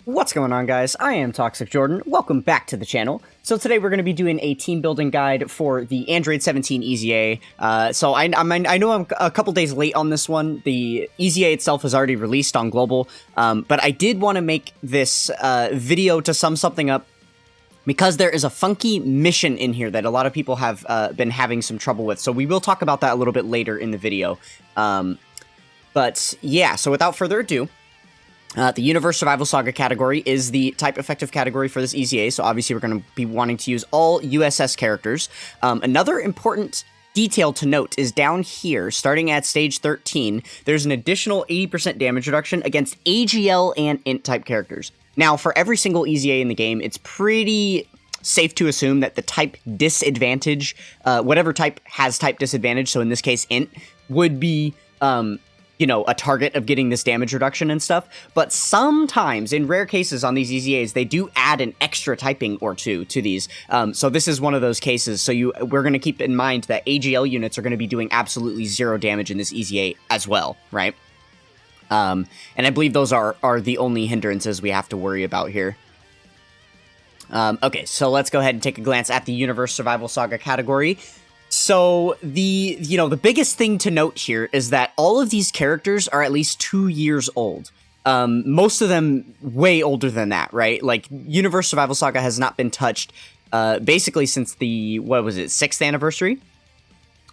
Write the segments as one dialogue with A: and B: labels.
A: What's going on, guys? I am Toxic Jordan. Welcome back to the channel. So today we're going to be doing a team building guide for the Android 17 EZA. I know I'm a couple days late on this one. The EZA itself is already released on global, but I did want to make this video to sum something up because there is a funky mission in here that a lot of people have been having some trouble with. So we will talk about that a little bit later in the video. But yeah, so without further ado, the Universe Survival Saga category is the type effective category for this EZA, so obviously we're going to be wanting to use all USS characters. Another important detail to note is down here, starting at stage 13, there's an additional 80% damage reduction against AGL and int type characters. Now, for every single EZA in the game, it's pretty safe to assume that the type disadvantage, whatever type has type disadvantage, so in this case int, would be a target of getting this damage reduction and stuff, but sometimes, in rare cases on these EZAs, they do add an extra typing or two to these, so this is one of those cases, so we're going to keep in mind that AGL units are going to be doing absolutely zero damage in this EZA as well, right? And I believe those are the only hindrances we have to worry about here. Okay, so let's go ahead and take a glance at the Universe Survival Saga category. So the biggest thing to note here is that all of these characters are at least 2 years old. Most of them way older than that, right? Like, Universe Survival Saga has not been touched, basically since the, 6th anniversary?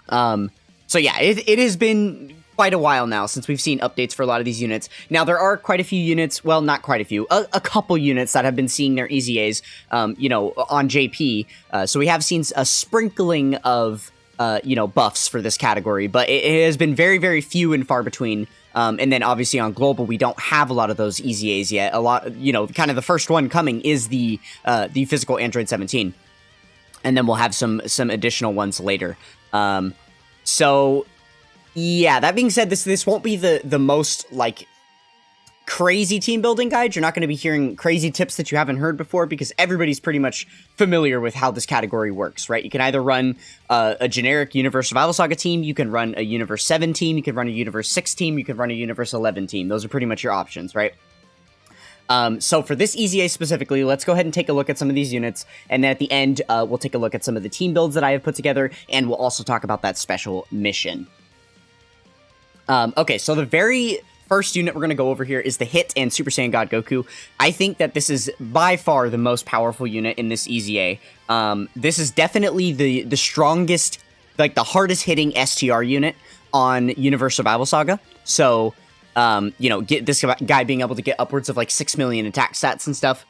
A: So yeah, it has been quite a while now since we've seen updates for a lot of these units. Now, there are quite a few units, well, not quite a few, a couple units that have been seeing their EZAs, on JP. So we have seen a sprinkling of, buffs for this category, but it has been very, very few and far between. And then obviously on global, we don't have a lot of those EZAs yet. A lot, kind of the first one coming is the physical Android 17. And then we'll have some additional ones later. So yeah, that being said, this won't be the most, like, crazy team building guide. You're not going to be hearing crazy tips that you haven't heard before because everybody's pretty much familiar with how this category works, right? You can either run a generic Universe Survival Saga team, you can run a Universe 7 team, you can run a Universe 6 team, you can run a Universe 11 team. Those are pretty much your options, right? So for this EZA specifically, let's go ahead and take a look at some of these units, and then at the end, we'll take a look at some of the team builds that I have put together, and we'll also talk about that special mission. Okay, so the very first unit we're going to go over here is the Hit and Super Saiyan God Goku. I think that this is by far the most powerful unit in this EZA. This is definitely the strongest, like the hardest hitting STR unit on Universe Survival Saga. So, get this guy being able to get upwards of like 6 million attack stats and stuff.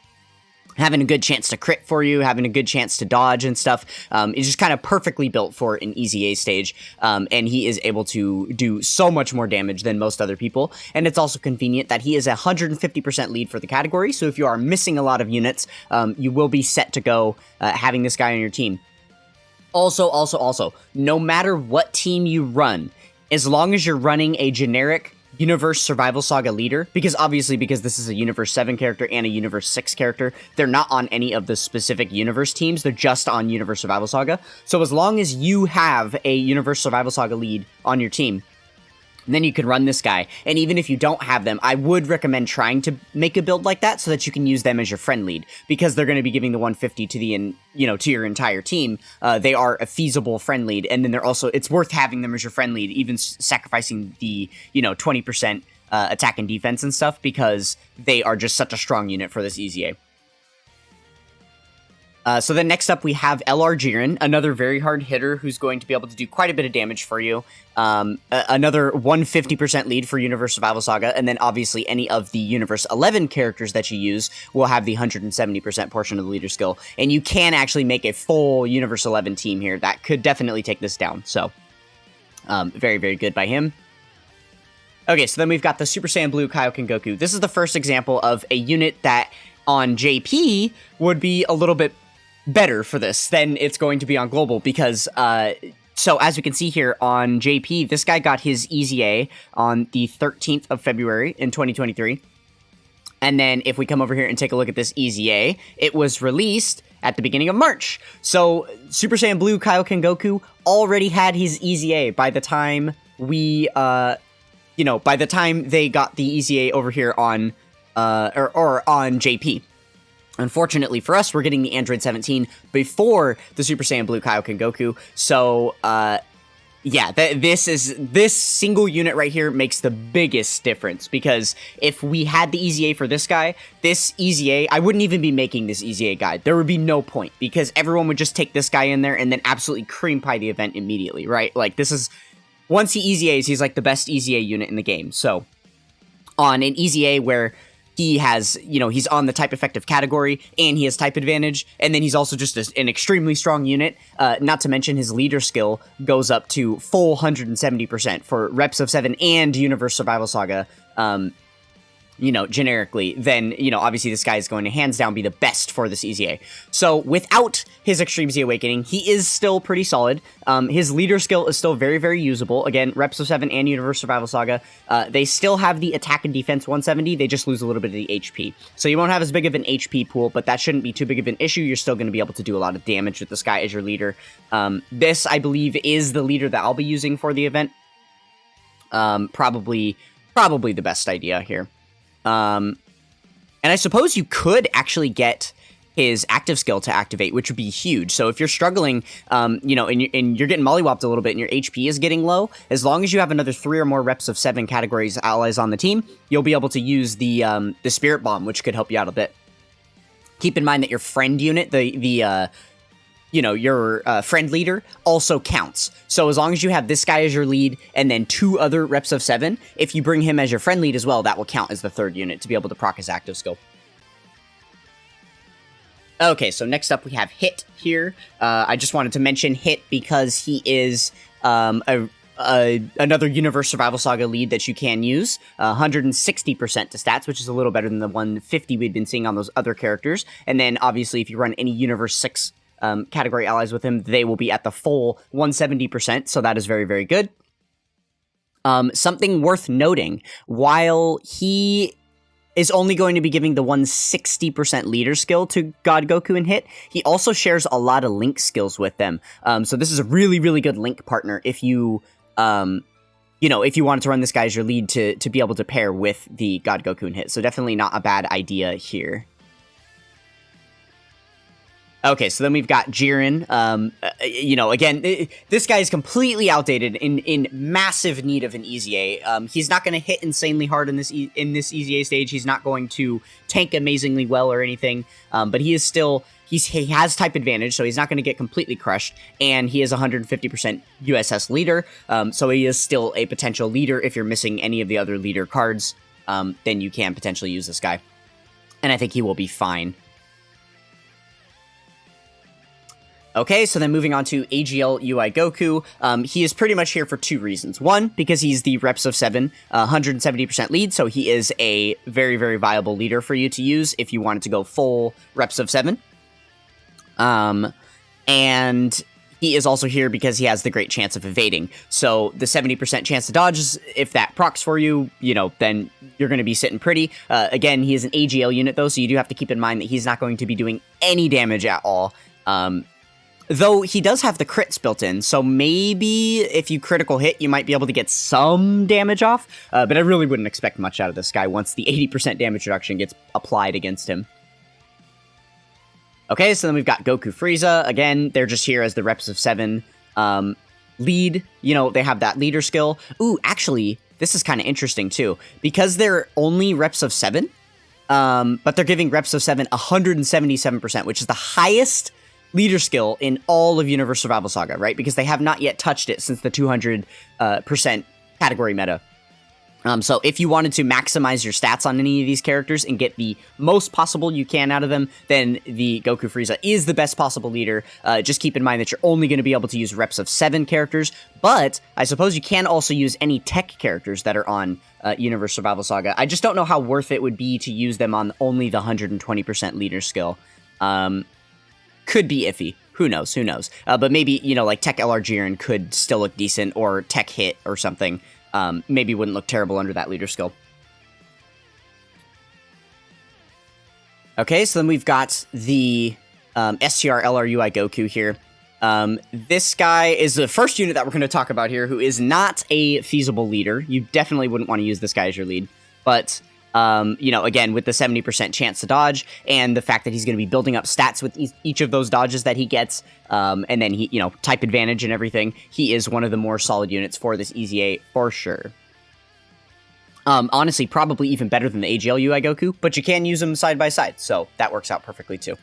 A: Having a good chance to crit for you, having a good chance to dodge and stuff, is just kind of perfectly built for an EZA stage, and he is able to do so much more damage than most other people, and it's also convenient that he is a 150% lead for the category, so if you are missing a lot of units, you will be set to go having this guy on your team. Also, no matter what team you run, as long as you're running a generic Universe Survival Saga leader, because this is a Universe 7 character and a Universe 6 character, they're not on any of the specific Universe teams, they're just on Universe Survival Saga. So as long as you have a Universe Survival Saga lead on your team, then you can run this guy. And even if you don't have them, I would recommend trying to make a build like that so that you can use them as your friend lead, because they're going to be giving the 150 to to your entire team. They are a feasible friend lead, and then they're also, it's worth having them as your friend lead, even sacrificing the 20% attack and defense and stuff, because they are just such a strong unit for this EZA. So then next up we have LR Jiren, another very hard hitter who's going to be able to do quite a bit of damage for you. Another 150% lead for Universe Survival Saga, and then obviously any of the Universe 11 characters that you use will have the 170% portion of the leader skill. And you can actually make a full Universe 11 team here that could definitely take this down. So, very, very good by him. Okay, so then we've got the Super Saiyan Blue Kaioken Goku. This is the first example of a unit that on JP would be a little bit better for this than it's going to be on global, because so as we can see here on JP, this guy got his EZA on the 13th of February in 2023. And then if we come over here and take a look at this EZA, it was released at the beginning of March. So Super Saiyan Blue Kaioken Goku already had his EZA by the time we by the time they got the EZA over here on or on JP. Unfortunately for us, we're getting the Android 17 before the Super Saiyan Blue Kaioken Goku, so, yeah, this single unit right here makes the biggest difference, because if we had the EZA for this guy, this EZA, I wouldn't even be making this EZA guide. There would be no point, because everyone would just take this guy in there and then absolutely cream pie the event immediately, right? Like, this is, once he EZAs, he's like the best EZA unit in the game. So, on an EZA where he has, you know, he's on the type effective category, and he has type advantage, and then he's also just an extremely strong unit, not to mention his leader skill goes up to full 170% for Reps of 7 and Universe Survival Saga, you know, generically, then, you know, obviously this guy is going to hands down be the best for this EZA. So without his Extreme Z Awakening, he is still pretty solid. His leader skill is still very, very usable. Again, Reps of 7 and Universe Survival Saga, they still have the attack and defense 170, they just lose a little bit of the HP. So you won't have as big of an HP pool, but that shouldn't be too big of an issue. You're still going to be able to do a lot of damage with this guy as your leader. This, I believe, is the leader that I'll be using for the event. Probably the best idea here. And I suppose you could actually get his active skill to activate, which would be huge. So if you're struggling, you know, and you're getting mollywopped a little bit and your HP is getting low, as long as you have another 3 or more Reps of 7 categories allies on the team, you'll be able to use the Spirit Bomb, which could help you out a bit. Keep in mind that your friend unit, you know, your friend leader also counts. So as long as you have this guy as your lead and then 2 other Reps of 7, if you bring him as your friend lead as well, that will count as the 3rd unit to be able to proc his active skill. Okay, so next up we have Hit here. I just wanted to mention Hit because he is another Universe Survival Saga lead that you can use. 160% to stats, which is a little better than the 150 we'd been seeing on those other characters. And then obviously if you run any Universe 6 category allies with him, they will be at the full 170%, so that is very, very good. Something worth noting, while he is only going to be giving the 160% leader skill to God Goku and Hit, he also shares a lot of Link skills with them. So this is a really, really good Link partner if you, you know, if you wanted to run this guy as your lead to be able to pair with the God Goku and Hit. So definitely not a bad idea here. Okay, so then we've got Jiren. You know, again, this guy is completely outdated, in massive need of an EZA. He's not going to hit insanely hard in this EZA stage. He's not going to tank amazingly well or anything. But he is still, he has type advantage, so he's not going to get completely crushed. And he is 150% USS leader, so he is still a potential leader. If you're missing any of the other leader cards, then you can potentially use this guy. And I think he will be fine. Okay, so then moving on to AGL UI Goku, he is pretty much here for 2 reasons. One, because he's the Reps of 7, 170% lead, so he is a very, very viable leader for you to use if you wanted to go full Reps of 7. And he is also here because he has the great chance of evading. So the 70% chance to dodge, if that procs for you, you know, then you're going to be sitting pretty. Again, he is an AGL unit though, so you do have to keep in mind that he's not going to be doing any damage at all. Though he does have the crits built in, so maybe if you critical hit, you might be able to get some damage off, but I really wouldn't expect much out of this guy once the 80% damage reduction gets applied against him. Okay, so then we've got Goku Frieza. Again, they're just here as the Reps of 7 lead. You know, they have that leader skill. Ooh, actually, this is kind of interesting too, because they're only Reps of 7, but they're giving Reps of 7 177%, which is the highest leader skill in all of Universe Survival Saga, right? Because they have not yet touched it since the 200% category meta. So if you wanted to maximize your stats on any of these characters and get the most possible you can out of them, then the Goku Frieza is the best possible leader. Just keep in mind that you're only going to be able to use Reps of 7 characters, but I suppose you can also use any tech characters that are on Universe Survival Saga. I just don't know how worth it would be to use them on only the 120% leader skill. Could be iffy. Who knows? Who knows? But maybe, you know, like Tech LR Jiren could still look decent, or Tech Hit or something. Maybe wouldn't look terrible under that leader skill. Okay, so then we've got the STR LR UI Goku here. This guy is the first unit that we're going to talk about here who is not a feasible leader. You definitely wouldn't want to use this guy as your lead. But You know, again, with the 70% chance to dodge, and the fact that he's going to be building up stats with each of those dodges that he gets, and then he, you know, type advantage and everything, he is one of the more solid units for this EZA for sure. Honestly, probably even better than the AGL UI Goku, but you can use them side by side, so that works out perfectly too.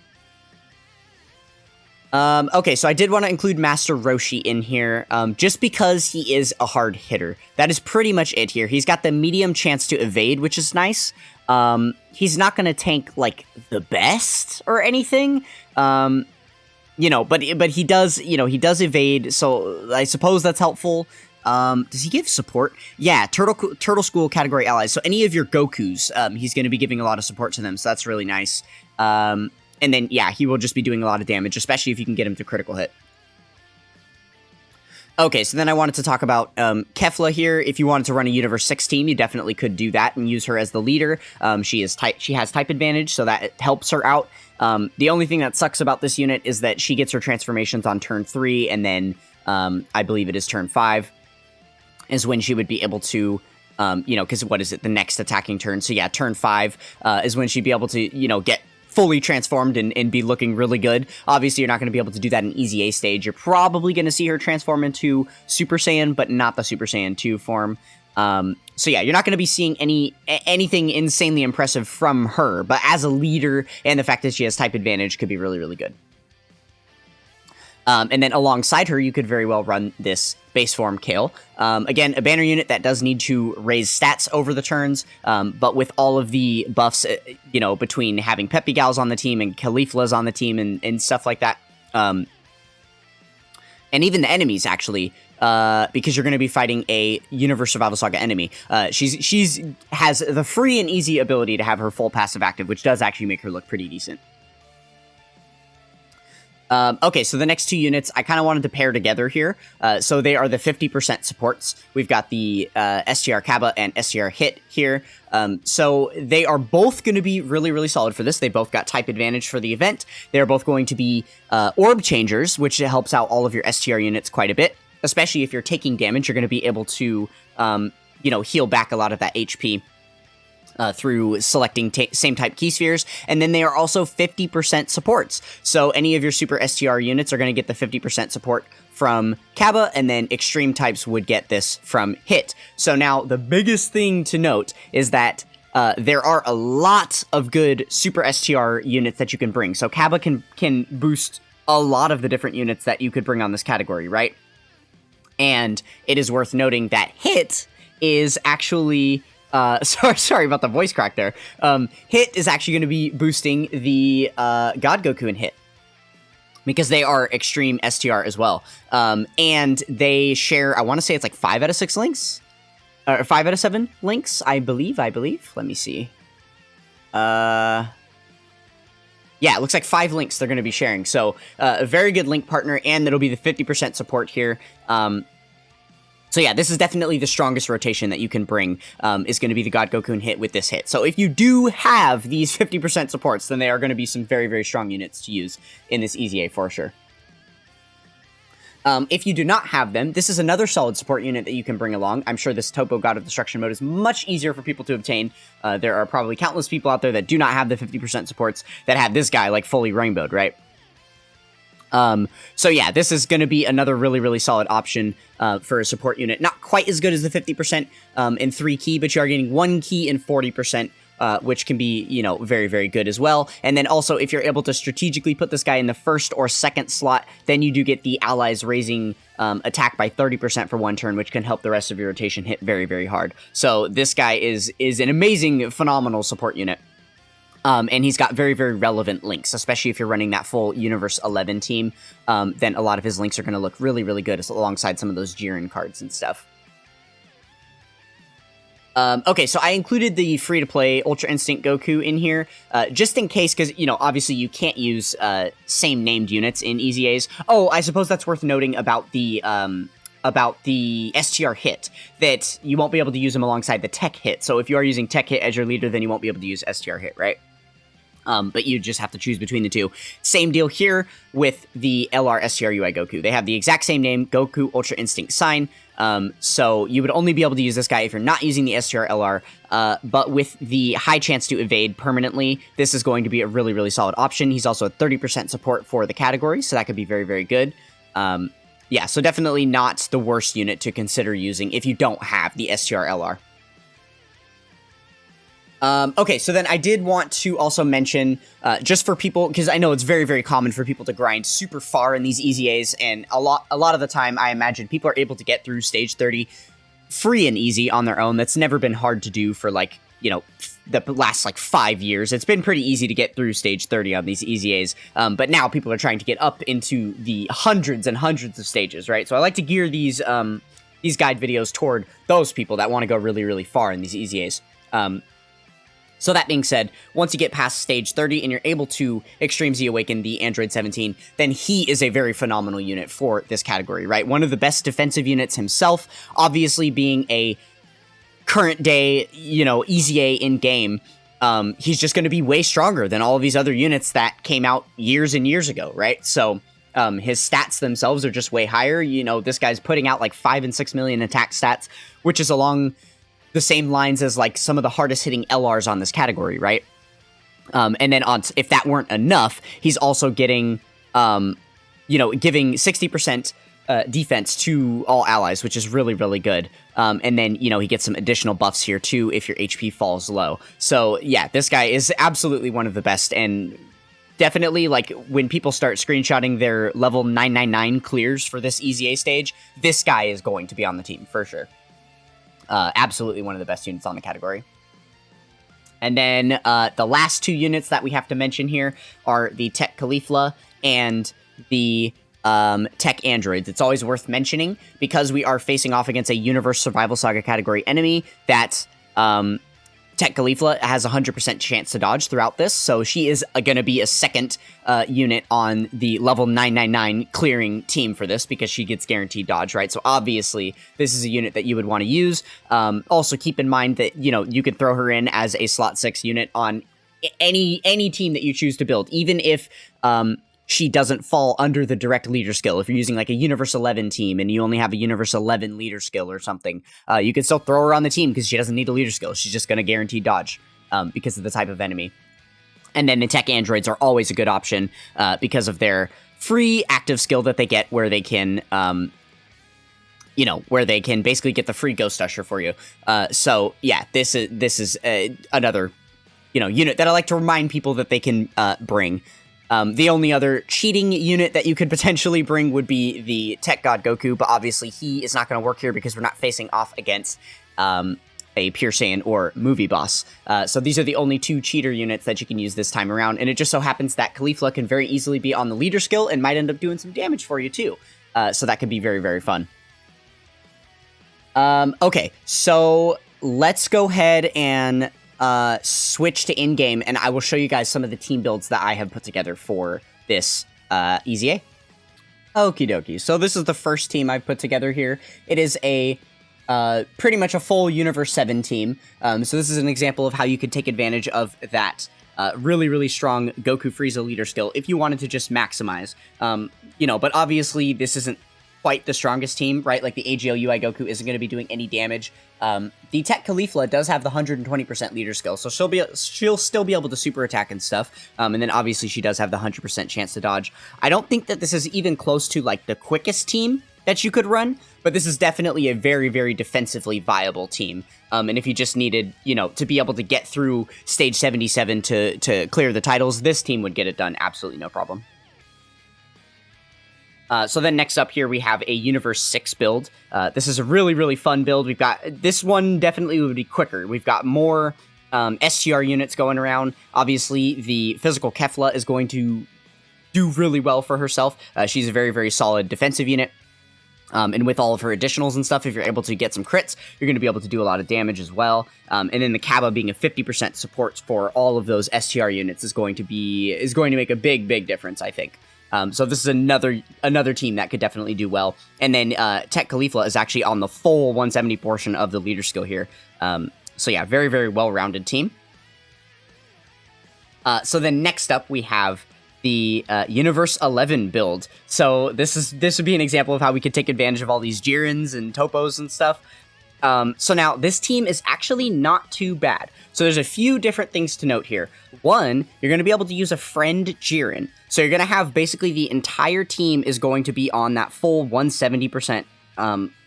A: Okay, so I did want to include Master Roshi in here, just because he is a hard hitter. That is pretty much it here. He's got the medium chance to evade, which is nice. He's not going to tank, like, the best or anything, you know, but he does, you know, he does evade, so I suppose that's helpful. Does he give support? Yeah, Turtle School category allies, so any of your Gokus, he's going to be giving a lot of support to them, so that's really nice. And then, yeah, he will just be doing a lot of damage, especially if you can get him to critical hit. Okay, so then I wanted to talk about Kefla here. If you wanted to run a Universe 6 team, you definitely could do that and use her as the leader. She has type advantage, so that helps her out. The only thing that sucks about this unit is that she gets her transformations on turn 3, and then I believe it is turn 5 is when she would be able to... you know, because what is it? The next attacking turn. So yeah, turn 5 is when she'd be able to, you know, get fully transformed and be looking really good. Obviously, you're not going to be able to do that in EZA stage. You're probably going to see her transform into Super Saiyan, but not the Super Saiyan 2 form. So yeah, you're not going to be seeing anything insanely impressive from her, but as a leader, and the fact that she has type advantage could be really, really good. And then alongside her, you could very well run this base form Kale. Again, a banner unit that does need to raise stats over the turns, but with all of the buffs, you know, between having Peppy Gals on the team and Caulifla's on the team and stuff like that. And even the enemies, actually, because you're going to be fighting a Universe Survival Saga enemy. She's has the free and easy ability to have her full passive active, which does actually make her look pretty decent. Okay, so the next two units I kind of wanted to pair together here. So they are the 50% supports. We've got the STR Kaba and STR Hit here. So they are both going to be really, really solid for this. They both got type advantage for the event. They're both going to be orb changers, which helps out all of your STR units quite a bit. Especially if you're taking damage, you're going to be able to, you know, heal back a lot of that HP. Through selecting same type key spheres, and then they are also 50% supports. So any of your super STR units are going to get the 50% support from Kaba, and then extreme types would get this from Hit. So now the biggest thing to note is that there are a lot of good super STR units that you can bring. So Kaba can boost a lot of the different units that you could bring on this category, right? And it is worth noting that Hit is actually... sorry about the voice crack there. Hit is actually going to be boosting the God Goku in Hit, because they are extreme STR as well. And they share, I want to say it's like 5 out of 6 links, or 5 out of 7 links, I believe. Let me see. Yeah, it looks like 5 links they're going to be sharing. So a very good link partner, and it'll be the 50% support here. So yeah, this is definitely the strongest rotation that you can bring, is going to be the God Goku and Hit with this hit. So if you do have these 50% supports, then they are going to be some very, very strong units to use in this EZA for sure. If you do not have them, this is another solid support unit that you can bring along. I'm sure this Topo God of Destruction mode is much easier for people to obtain. There are probably countless people out there that do not have the 50% supports that have this guy, like, fully rainbowed, right? So yeah, this is going to be another really, really solid option for a support unit. Not quite as good as the 50% in 3 key, but you are getting 1 key and 40%, which can be, you know, very, very good as well. And then also, if you're able to strategically put this guy in the 1st or 2nd slot, then you do get the allies raising attack by 30% for 1 turn, which can help the rest of your rotation hit very, very hard. So this guy is an amazing, phenomenal support unit. And he's got very, very relevant links, especially if you're running that full Universe 11 team. Then a lot of his links are going to look really, really good alongside some of those Jiren cards and stuff. Okay, so I included the free-to-play Ultra Instinct Goku in here, just in case, because, you know, obviously you can't use same-named units in EZAs. Oh, I suppose that's worth noting about the STR Hit, that you won't be able to use them alongside the Tech Hit. So if you are using Tech Hit as your leader, then you won't be able to use STR Hit, right? But you just have to choose between the two. Same deal here with the LR STRUI Goku. They have the exact same name, Goku Ultra Instinct Sign. So you would only be able to use this guy if you're not using the STR LR, but with the high chance to evade permanently, this is going to be a really, really solid option. He's also at 30% support for the category, so that could be very, very good. Yeah, so definitely not the worst unit to consider using if you don't have the STR LR. Okay, so then I did want to also mention, just for people, because I know it's very, very common for people to grind super far in these EZAs, and a lot of the time, I imagine people are able to get through stage 30 free and easy on their own. That's never been hard to do for, like, you know, the last, like, 5 years. It's been pretty easy to get through stage 30 on these EZAs, but now people are trying to get up into the hundreds and hundreds of stages, right? So I like to gear these guide videos toward those people that want to go really, really far in these EZAs. So that being said, once you get past stage 30 and you're able to Extreme Z Awaken the Android 17, then he is a very phenomenal unit for this category, right? One of the best defensive units himself, obviously being a current day, you know, EZA in-game. He's just going to be way stronger than all of these other units that came out years and years ago, right? So his stats themselves are just way higher. You know, this guy's putting out like 5 and 6 million attack stats, which is along the same lines as like some of the hardest hitting LRs on this category, right? And then if that weren't enough, he's also getting, you know, giving 60% defense to all allies, which is really, really good. And then, you know, he gets some additional buffs here too if your HP falls low. So yeah, this guy is absolutely one of the best, and definitely, like, when people start screenshotting their level 999 clears for this EZA stage, this guy is going to be on the team for sure. Absolutely one of the best units on the category. And then the last two units that we have to mention here are the Tech Caulifla and the Tech Androids. It's always worth mentioning because we are facing off against a Universe Survival Saga category enemy that Tech Caulifla has a 100% chance to dodge throughout this, so she is going to be a second unit on the level 999 clearing team for this because she gets guaranteed dodge, right? So obviously, this is a unit that you would want to use. Also, keep in mind that, you know, you could throw her in as a slot 6 unit on any team that you choose to build, even if she doesn't fall under the direct leader skill. If you're using like a Universe 11 team and you only have a Universe 11 leader skill or something, you can still throw her on the team because she doesn't need a leader skill. She's just going to guarantee dodge because of the type of enemy. And then the Tech Androids are always a good option because of their free active skill that they get where they can, you know, where they can basically get the free Ghost Usher for you. So yeah, this is another, you know, unit that I like to remind people that they can bring. The only other cheating unit that you could potentially bring would be the Tech God Goku, but obviously he is not going to work here because we're not facing off against a Pure Saiyan or Movie Boss. So these are the only two cheater units that you can use this time around, and it just so happens that Caulifla can very easily be on the leader skill and might end up doing some damage for you too. So that could be very, very fun. Okay, so let's go ahead and switch to in-game, and I will show you guys some of the team builds that I have put together for this EZA. Okie dokie. So this is the first team I've put together here. It is a pretty much a full Universe 7 team. So this is an example of how you could take advantage of that really, really strong Goku Frieza leader skill if you wanted to just maximize. You know, but obviously this isn't quite the strongest team, right? Like the AGL UI Goku isn't going to be doing any damage. The Tech Caulifla does have the 120% leader skill, so she'll still be able to super attack and stuff. And then obviously she does have the 100% chance to dodge. I don't think that this is even close to like the quickest team that you could run, but this is definitely a very, very defensively viable team. And if you just needed, you know, to be able to get through stage 77 to clear the titles, this team would get it done absolutely no problem. So then next up here, we have a Universe 6 build. This is a really, really fun build. We've got, this one definitely would be quicker. We've got more STR units going around. Obviously, the physical Kefla is going to do really well for herself. She's a very, very solid defensive unit. And with all of her additionals and stuff, if you're able to get some crits, you're going to be able to do a lot of damage as well. And then the Kaba being a 50% support for all of those STR units is going to make a big, big difference, I think. So this is another team that could definitely do well. And then Tech Caulifla is actually on the full 170 portion of the leader skill here. So yeah, very, very well-rounded team. So then next up we have the Universe 11 build. So this would be an example of how we could take advantage of all these Jirins and Topos and stuff. So now this team is actually not too bad. So there's a few different things to note here. One, you're going to be able to use a friend Jiren. So you're going to have basically the entire team is going to be on that full 170%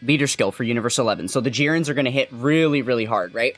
A: leader skill for Universe 11. So the Jirins are going to hit really, really hard, right?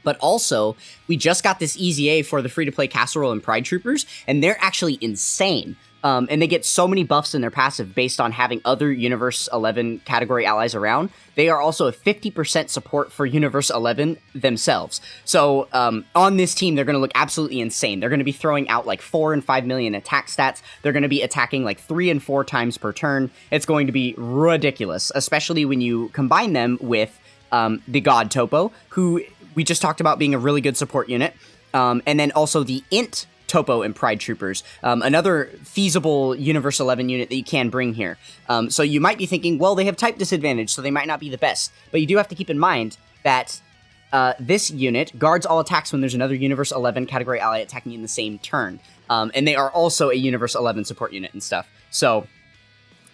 A: But also, we just got this EZA for the free-to-play Casserole and Pride Troopers, and they're actually insane. And they get so many buffs in their passive based on having other Universe 11 category allies around. They are also a 50% support for Universe 11 themselves. So on this team, they're going to look absolutely insane. They're going to be throwing out like 4 and 5 million attack stats. They're going to be attacking like 3 and 4 times per turn. It's going to be ridiculous, especially when you combine them with the God Topo, who we just talked about being a really good support unit. And then also the Int Topo and Pride Troopers, another feasible Universe 11 unit that you can bring here. So you might be thinking, well, they have type disadvantage, so they might not be the best. But you do have to keep in mind that this unit guards all attacks when there's another Universe 11 category ally attacking in the same turn. And they are also a Universe 11 support unit and stuff. So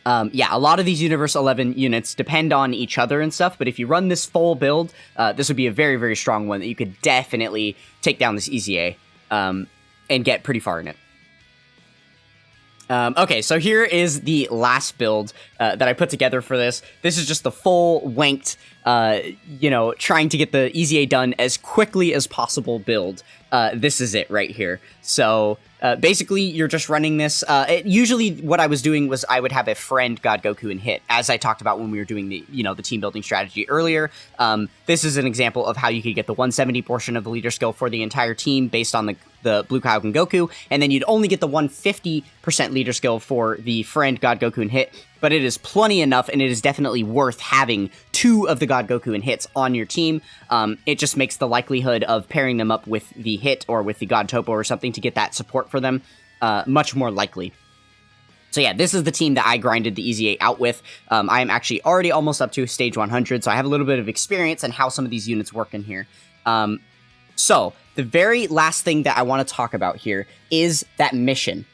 A: yeah, a lot of these Universe 11 units depend on each other and stuff, but if you run this full build, this would be a very, very strong one that you could definitely take down this EZA and get pretty far in it. Okay, so here is the last build that I put together for this. This is just the full wanked, trying to get the EZA done as quickly as possible build. This is it right here. So basically, you're just running this. Usually, what I was doing was I would have a friend God Goku and hit, as I talked about when we were doing the the team building strategy earlier. This is an example of how you could get the 170 portion of the leader skill for the entire team based on the Blue Kaioken Goku, and then you'd only get the 150% leader skill for the friend God Goku and hit. But it is plenty enough, and it is definitely worth having 2 of the God Goku and hits on your team. It just makes the likelihood of pairing them up with the hit or with the God Topo or something to get that support for them much more likely. So yeah, this is the team that I grinded the EZA out with. I am actually already almost up to stage 100, so I have a little bit of experience in how some of these units work in here. So the very last thing that I want to talk about here is that mission.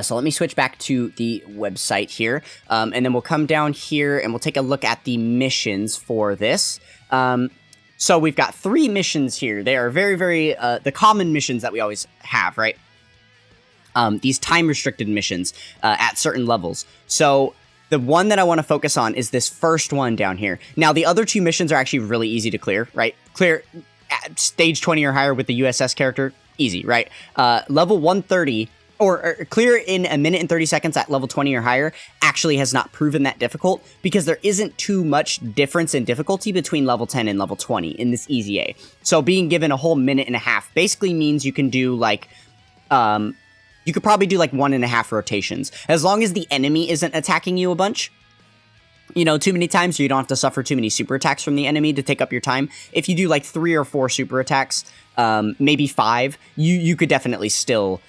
A: So let me switch back to the website here, and then we'll come down here and we'll take a look at the missions for this. So we've got 3 missions here. They are very, very, the common missions that we always have, right? These time-restricted missions at certain levels. So the one that I want to focus on is this first one down here. Now, the other 2 missions are actually really easy to clear, right? Clear at stage 20 or higher with the USS character, easy, right? Level 130, or clear in a minute and 30 seconds at level 20 or higher, actually has not proven that difficult because there isn't too much difference in difficulty between level 10 and level 20 in this EZA. So being given a whole minute and a half basically means you can do like, you could probably do like 1.5 rotations. As long as the enemy isn't attacking you a bunch, too many times, so you don't have to suffer too many super attacks from the enemy to take up your time. If you do like 3 or 4 super attacks, maybe 5, you could definitely still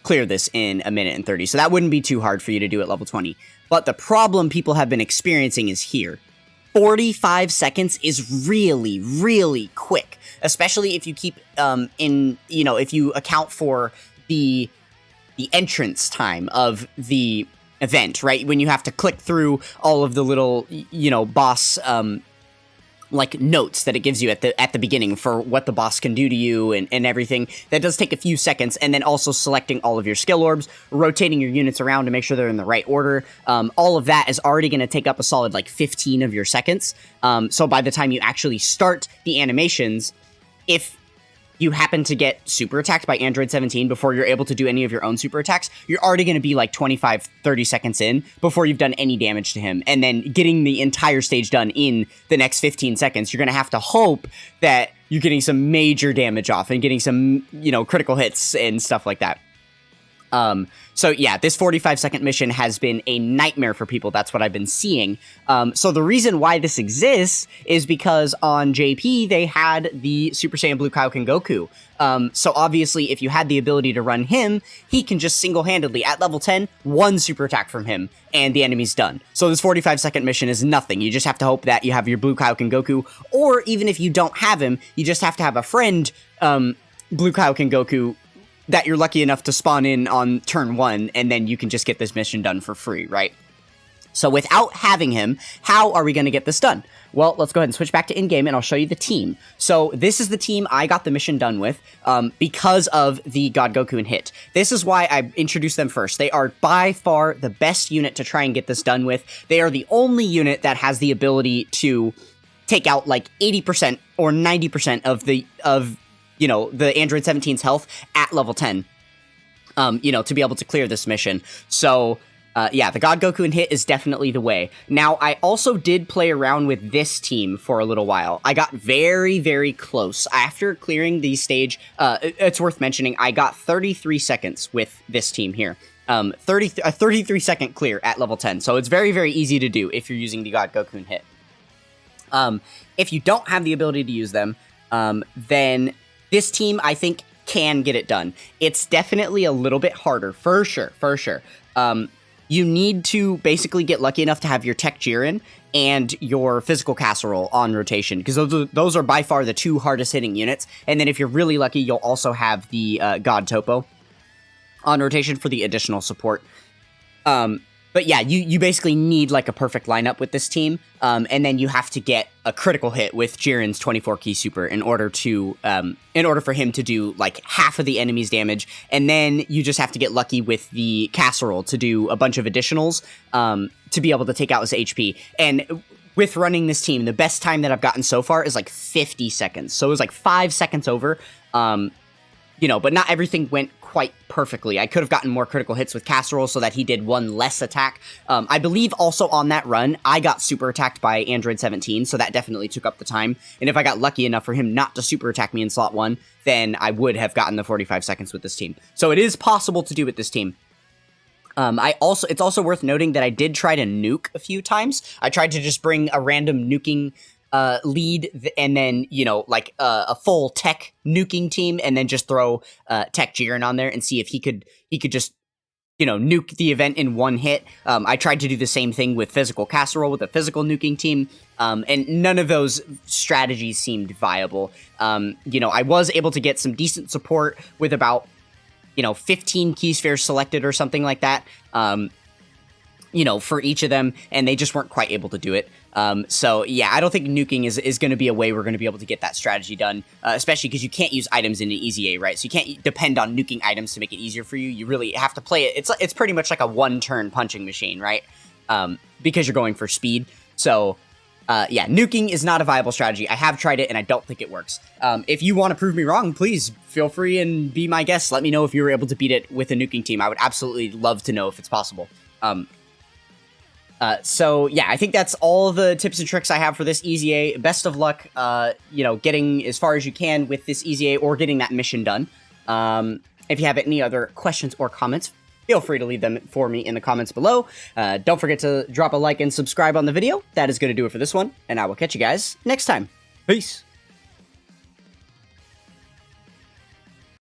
A: clear this in a minute and 30. So that wouldn't be too hard for you to do at level 20. But the problem people have been experiencing is here. 45 seconds is really, really quick, especially if you keep if you account for the entrance time of the event, right? When you have to click through all of the little, boss, like notes that it gives you at the beginning for what the boss can do to you and everything. That does take a few seconds, and then also selecting all of your skill orbs, rotating your units around to make sure they're in the right order. All of that is already going to take up a solid like 15 of your seconds. So by the time you actually start the animations, if you happen to get super attacked by Android 17 before you're able to do any of your own super attacks, you're already going to be like 25, 30 seconds in before you've done any damage to him. And then getting the entire stage done in the next 15 seconds, you're going to have to hope that you're getting some major damage off and getting some, critical hits and stuff like that. So yeah, this 45-second mission has been a nightmare for people. That's what I've been seeing. So the reason why this exists is because on JP, they had the Super Saiyan Blue Kaioken Goku. So obviously, if you had the ability to run him, he can just single-handedly, at level 10, 1 super attack from him, and the enemy's done. So this 45-second mission is nothing. You just have to hope that you have your Blue Kaioken Goku, or even if you don't have him, you just have to have a friend, Blue Kaioken Goku that you're lucky enough to spawn in on turn 1, and then you can just get this mission done for free, right? So without having him, how are we going to get this done? Well, let's go ahead and switch back to in-game, and I'll show you the team. So this is the team I got the mission done with because of the God Goku and Hit. This is why I introduced them first. They are by far the best unit to try and get this done with. They are the only unit that has the ability to take out like 80% or 90% of the Android 17's health at level 10, to be able to clear this mission. So yeah, the God Goku and Hit is definitely the way. Now, I also did play around with this team for a little while. I got very, very close. After clearing the stage, it's worth mentioning, I got 33 seconds with this team here. A 33-second clear at level 10. So it's very, very easy to do if you're using the God Goku and Hit. If you don't have the ability to use them, then this team, I think, can get it done. It's definitely a little bit harder, for sure. You need to basically get lucky enough to have your Tech Jiren and your Physical Casserole on rotation, because those are by far the two hardest hitting units. And then if you're really lucky, you'll also have the God Topo on rotation for the additional support. But yeah, you basically need like a perfect lineup with this team, and then you have to get a critical hit with Jiren's 24 key super in order for him to do like half of the enemy's damage, and then you just have to get lucky with the casserole to do a bunch of additionals to be able to take out his HP. And with running this team, the best time that I've gotten so far is like 50 seconds, so it was like 5 seconds over. But not everything went quite perfectly. I could have gotten more critical hits with Casserole so that he did one less attack. I believe also on that run, I got super attacked by Android 17, so that definitely took up the time. And if I got lucky enough for him not to super attack me in slot 1, then I would have gotten the 45 seconds with this team. So it is possible to do with this team. It's also worth noting that I did try to nuke a few times. I tried to just bring a random nuking lead, and then, a full tech nuking team, and then just throw Tech Jiren on there and see if he could just, nuke the event in one hit. I tried to do the same thing with Physical Casserole with a physical nuking team, and none of those strategies seemed viable. I was able to get some decent support with about, 15 key spheres selected or something like that, for each of them, and they just weren't quite able to do it. So yeah, I don't think nuking is going to be a way we're going to be able to get that strategy done, especially because you can't use items in an EZA, right? So you can't depend on nuking items to make it easier for you. You really have to play it. It's pretty much like a one-turn punching machine, right? Because you're going for speed. So yeah, nuking is not a viable strategy. I have tried it, and I don't think it works. If you want to prove me wrong, please feel free and be my guest. Let me know if you were able to beat it with a nuking team. I would absolutely love to know if it's possible. So yeah, I think that's all the tips and tricks I have for this EZA. Best of luck, getting as far as you can with this EZA or getting that mission done. If you have any other questions or comments, feel free to leave them for me in the comments below. Don't forget to drop a like and subscribe on the video. That is going to do it for this one, and I will catch you guys next time. Peace.